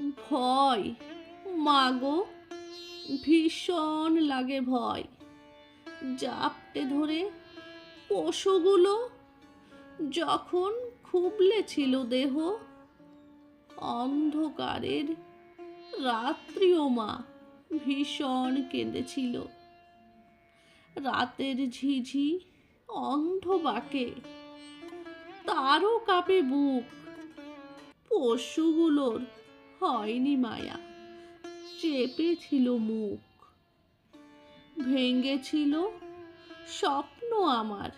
ভয়, মাগো, ভীষণ লাগে ভয়। জাপটে ধরে পশুগুলো যখন খুবলে ছিল দেহ, অন্ধকারের রাত্রিও মা ভীষণ কেঁদেছিল। রাতের ঝিঝি অন্ধ বাঁকে, তারও কাঁপে বুক। পশুগুলোর হয়নি মায়া, চেপেছিল মুখ। ভেঙেছিল স্বপ্ন আমার,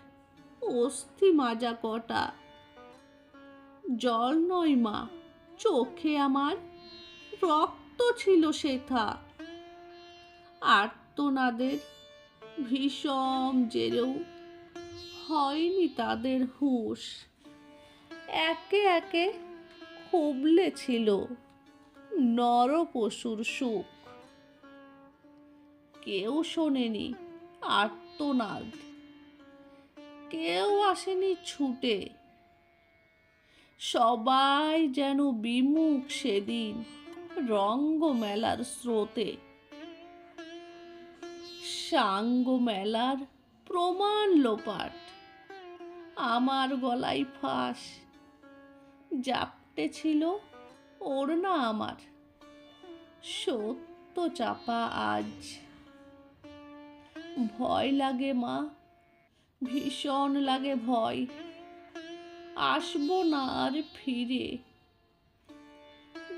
অস্থি মাজা কটা। জল নয় মা, চোখে আমার রক্ত ছিল সেথা। আর্তনাদের ভীষণ জেরেও হয়নি তাদের হুঁশ। একে একে খুবলে ছিল নর পশুর সুখ। কেউ শোনেনি আর্তনাদ, কেউ আসেনি ছুটে। সবাই যেন বিমুখ সেদিন রঙ্গ মেলার স্রোতে। সাঙ্গ মেলার প্রমাণ লোপাট, আমার গলায় ফাঁস। জাপটে ছিল ওড়না আমার, সত্য চাপা আজ। ভয় লাগে মা, ভীষণ লাগে ভয়, আসবো না আর ফিরে।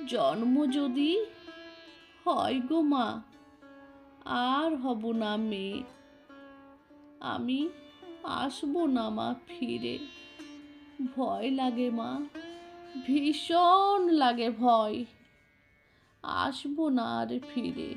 জন্ম যদি হয় গো মা, আর হব না মেয়ে। আমি আসবো না মা ফিরে। ভয় লাগে মা, ভীষণ লাগে ভয়, আসবো না আর ফিরে।